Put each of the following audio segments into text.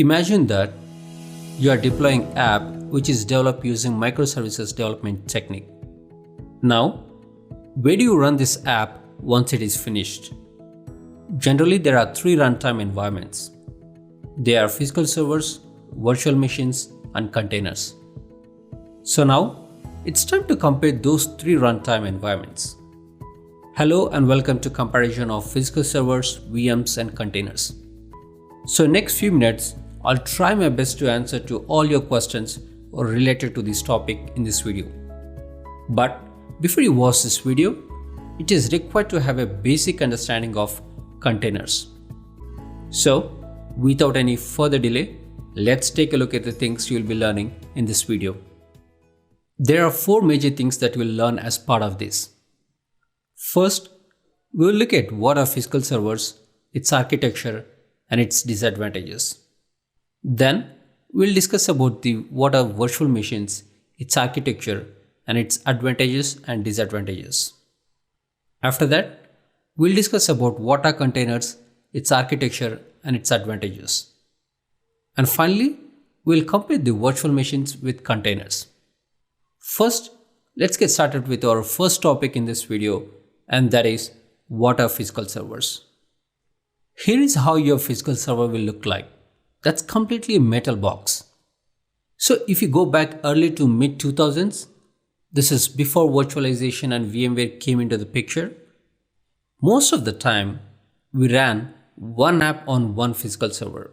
Imagine that you are deploying app which is developed using microservices development technique. Now, where do you run this app once it is finished? Generally, there are three runtime environments. They are physical servers, virtual machines, and containers. So now, it's time to compare those three runtime environments. Hello and welcome to comparison of physical servers, VMs, and containers. So next few minutes, I'll try my best to answer to all your questions or related to this topic in this video. But before you watch this video, it is required to have a basic understanding of containers. So without any further delay, let's take a look at the things you will be learning in this video. There are four major things that we'll learn as part of this. First, we will look at what are physical servers, its architecture, and its disadvantages. Then, we'll discuss about what are virtual machines, its architecture, and its advantages and disadvantages. After that, we'll discuss about what are containers, its architecture, and its advantages. And finally, we'll compare the virtual machines with containers. First, let's get started with our first topic in this video, and that is what are physical servers. Here is how your physical server will look like. That's completely a metal box. So if you go back early to mid 2000s, this is before virtualization and VMware came into the picture. Most of the time, we ran one app on one physical server.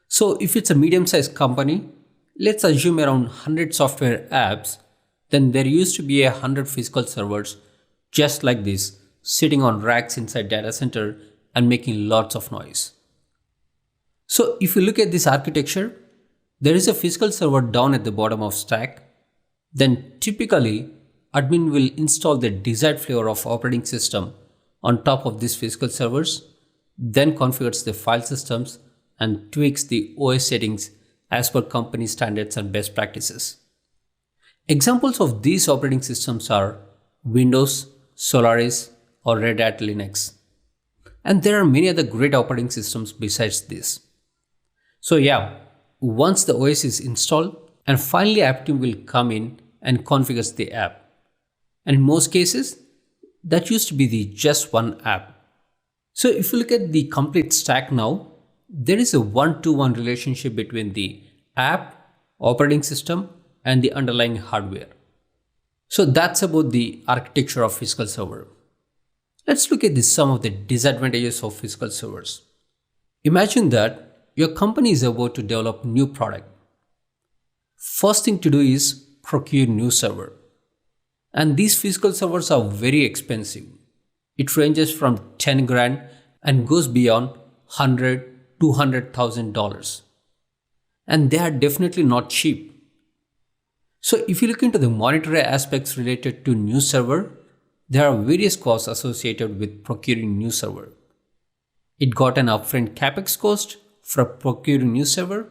So if it's a medium-sized company, let's assume around 100 software apps, then there used to be 100 physical servers just like this, sitting on racks inside data center and making lots of noise. So if you look at this architecture, there is a physical server down at the bottom of stack. Then typically, admin will install the desired flavor of operating system on top of these physical servers, then configures the file systems and tweaks the OS settings as per company standards and best practices. Examples of these operating systems are Windows, Solaris, or Red Hat Linux. And there are many other great operating systems besides this. So yeah, once the OS is installed, and finally app team will come in and configures the app. And in most cases, that used to be the just one app. So if you look at the complete stack now, there is a one-to-one relationship between the app, operating system, and the underlying hardware. So that's about the architecture of physical server. Let's look at some of the disadvantages of physical servers. Imagine that your company is about to develop new product. First thing to do is procure new server. And these physical servers are very expensive. It ranges from 10 grand and goes beyond $100,000-$200,000. And they are definitely not cheap. So if you look into the monetary aspects related to new server, there are various costs associated with procuring new server. It got an upfront capex cost for procuring new server,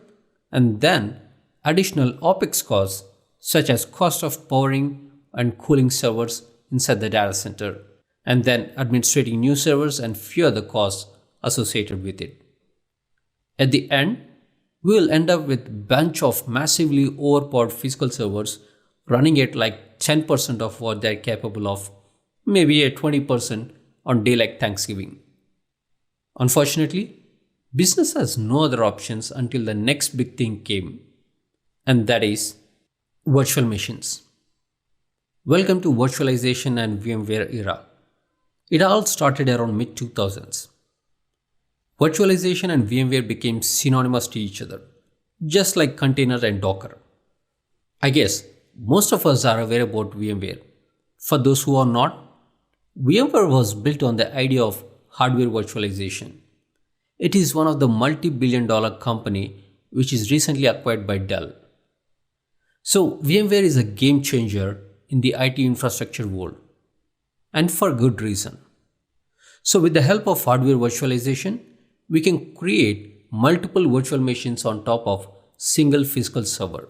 and then additional OpEx costs such as cost of powering and cooling servers inside the data center, and then administrating new servers and few other costs associated with it. At the end, we will end up with bunch of massively overpowered physical servers running at like 10% of what they're capable of, maybe at 20% on day like Thanksgiving. Unfortunately, business has no other options until the next big thing came, and that is virtual machines. Welcome to virtualization and VMware era. It all started around mid 2000s. Virtualization and VMware became synonymous to each other, just like container and Docker. I guess most of us are aware about VMware. For those who are not, VMware was built on the idea of hardware virtualization. It is one of the multi-billion-dollar company which is recently acquired by Dell. So VMware is a game changer in the IT infrastructure world, and for good reason. So with the help of hardware virtualization, we can create multiple virtual machines on top of single physical server.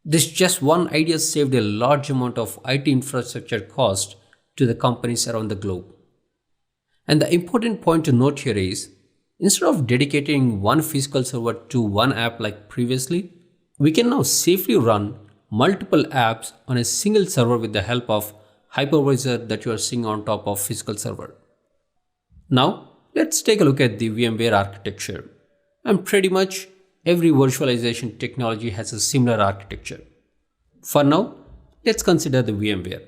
This just one idea saved a large amount of IT infrastructure cost to the companies around the globe. And the important point to note here is Instead of dedicating one physical server to one app like previously, we can now safely run multiple apps on a single server with the help of hypervisor that you are seeing on top of physical server. Now, let's take a look at the VMware architecture. And pretty much every virtualization technology has a similar architecture. For now, let's consider the VMware.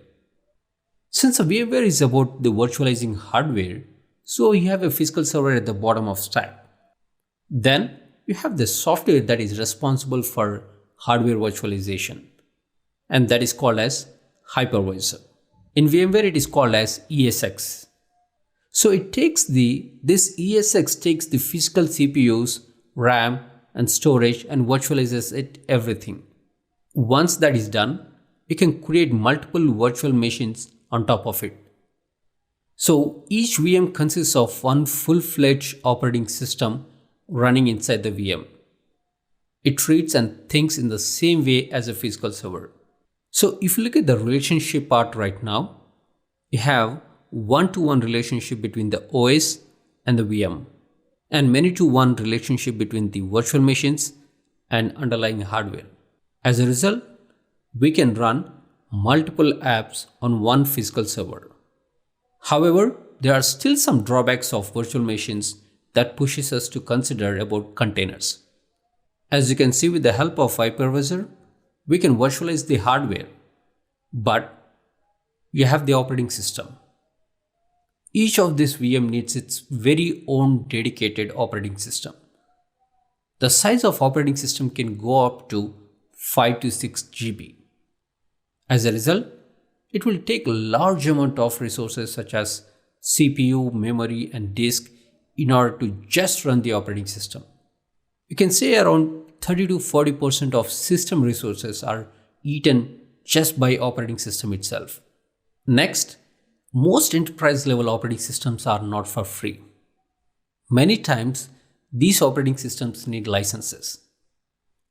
Since a VMware is about the virtualizing hardware, so you have a physical server at the bottom of stack. Then you have the software that is responsible for hardware virtualization, and that is called as hypervisor. In VMware it is called as ESX. So this ESX takes the physical CPUs, RAM and storage and virtualizes it everything. Once that is done, you can create multiple virtual machines on top of it. So each VM consists of one full-fledged operating system running inside the VM. It treats and thinks in the same way as a physical server. So if you look at the relationship part right now, you have one-to-one relationship between the OS and the VM, and many-to-one relationship between the virtual machines and underlying hardware. As a result, we can run multiple apps on one physical server. However, there are still some drawbacks of virtual machines that pushes us to consider about containers. As you can see, with the help of hypervisor, we can virtualize the hardware, but you have the operating system. Each of these VM needs its very own dedicated operating system. The size of operating system can go up to 5 to 6 GB. As a result, it will take a large amount of resources such as CPU, memory and disk in order to just run the operating system. You can say around 30 to 40% of system resources are eaten just by operating system itself. Next, most enterprise level operating systems are not for free. Many times, these operating systems need licenses.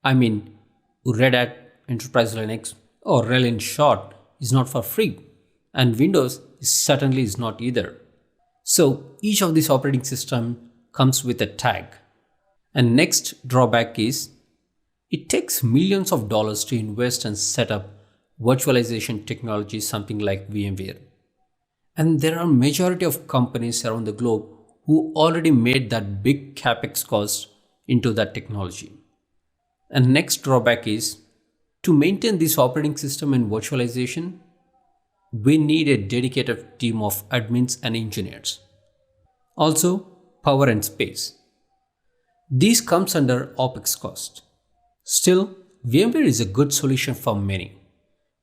I mean, Red Hat Enterprise Linux or RHEL in short is not for free, and Windows certainly is not either. So each of these operating system comes with a tag. And next drawback is it takes millions of dollars to invest and set up virtualization technology, something like VMware. And there are majority of companies around the globe who already made that big capex cost into that technology. And next drawback is to maintain this operating system and virtualization, we need a dedicated team of admins and engineers. Also, power and space. These comes under OpEx cost. Still, VMware is a good solution for many.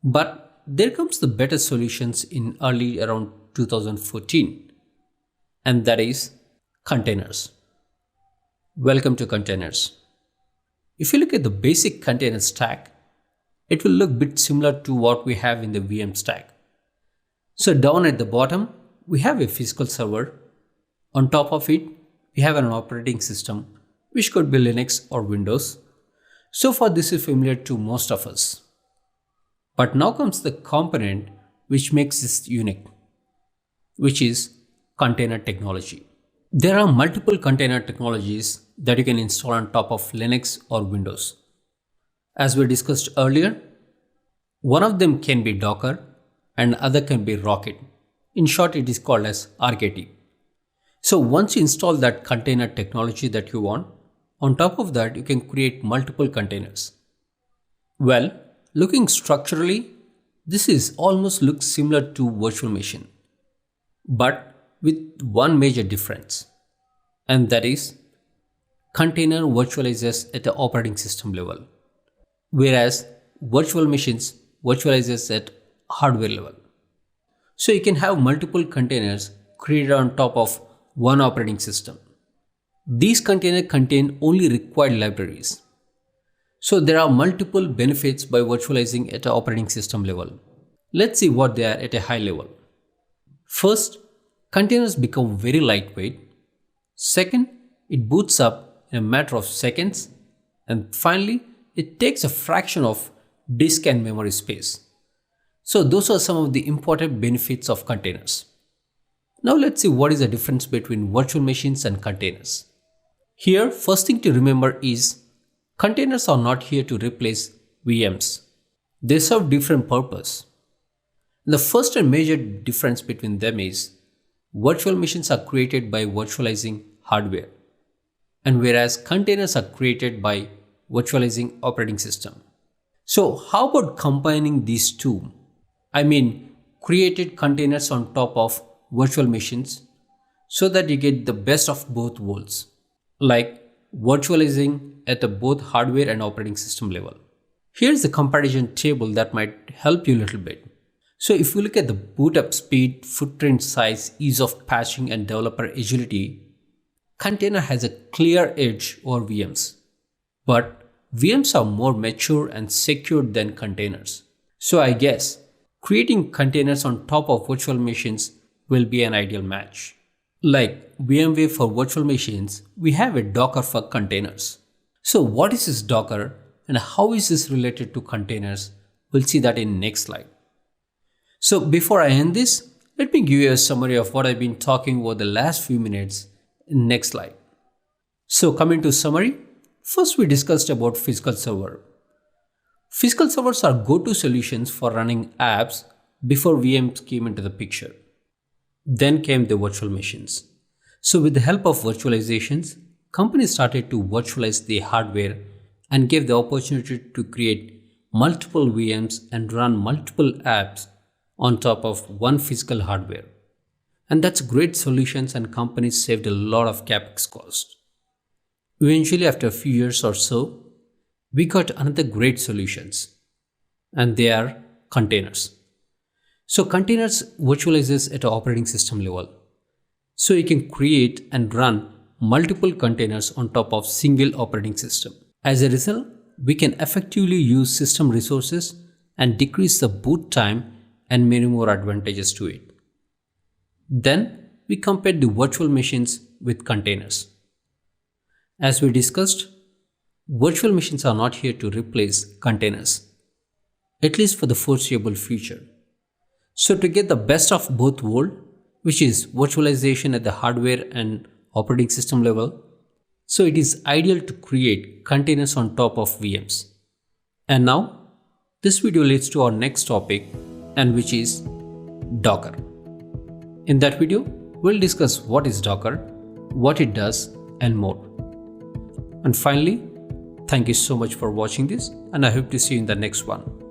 But there comes the better solutions in early around 2014, and that is containers. Welcome to containers. If you look at the basic container stack, it will look a bit similar to what we have in the VM stack. So down at the bottom, we have a physical server. On top of it, we have an operating system, which could be Linux or Windows. So far, this is familiar to most of us. But now comes the component which makes this unique, which is container technology. There are multiple container technologies that you can install on top of Linux or Windows. As we discussed earlier, one of them can be Docker and other can be Rocket. In short, it is called as RKT. So once you install that container technology that you want, on top of that, you can create multiple containers. Well, looking structurally, this is almost looks similar to virtual machine, but with one major difference, and that is container virtualizes at the operating system level, whereas virtual machines virtualizes at hardware level. So you can have multiple containers created on top of one operating system. These containers contain only required libraries. So there are multiple benefits by virtualizing at an operating system level. Let's see what they are at a high level. First, containers become very lightweight. Second, it boots up in a matter of seconds. And finally, it takes a fraction of disk and memory space. So those are some of the important benefits of containers. Now let's see what is the difference between virtual machines and containers. Here, first thing to remember is containers are not here to replace VMs. They serve different purpose. The first and major difference between them is virtual machines are created by virtualizing hardware, and whereas containers are created by virtualizing operating system. So how about combining these two? I mean, created containers on top of virtual machines so that you get the best of both worlds, like virtualizing at both hardware and operating system level. Here's the comparison table that might help you a little bit. So if we look at the boot up speed, footprint size, ease of patching and developer agility, container has a clear edge over VMs. But VMs are more mature and secure than containers. So I guess creating containers on top of virtual machines will be an ideal match. Like VMware for virtual machines, we have a Docker for containers. So what is this Docker and how is this related to containers? We'll see that in next slide. So before I end this, let me give you a summary of what I've been talking over the last few minutes in next slide. So coming to summary, first we discussed about physical server. Physical servers are go-to solutions for running apps before VMs came into the picture. Then came the virtual machines. So with the help of virtualizations, companies started to virtualize the hardware and gave the opportunity to create multiple VMs and run multiple apps on top of one physical hardware. And that's great solutions and companies saved a lot of capex cost. Eventually, after a few years or so, we got another great solutions, and they are containers. So containers virtualizes at an operating system level. So you can create and run multiple containers on top of single operating system. As a result, we can effectively use system resources and decrease the boot time and many more advantages to it. Then we compared the virtual machines with containers. As we discussed, virtual machines are not here to replace containers, at least for the foreseeable future. So to get the best of both worlds, which is virtualization at the hardware and operating system level, so it is ideal to create containers on top of VMs. And now, this video leads to our next topic, and which is Docker. In that video, we'll discuss what is Docker, what it does, and more. And finally, thank you so much for watching this, and I hope to see you in the next one.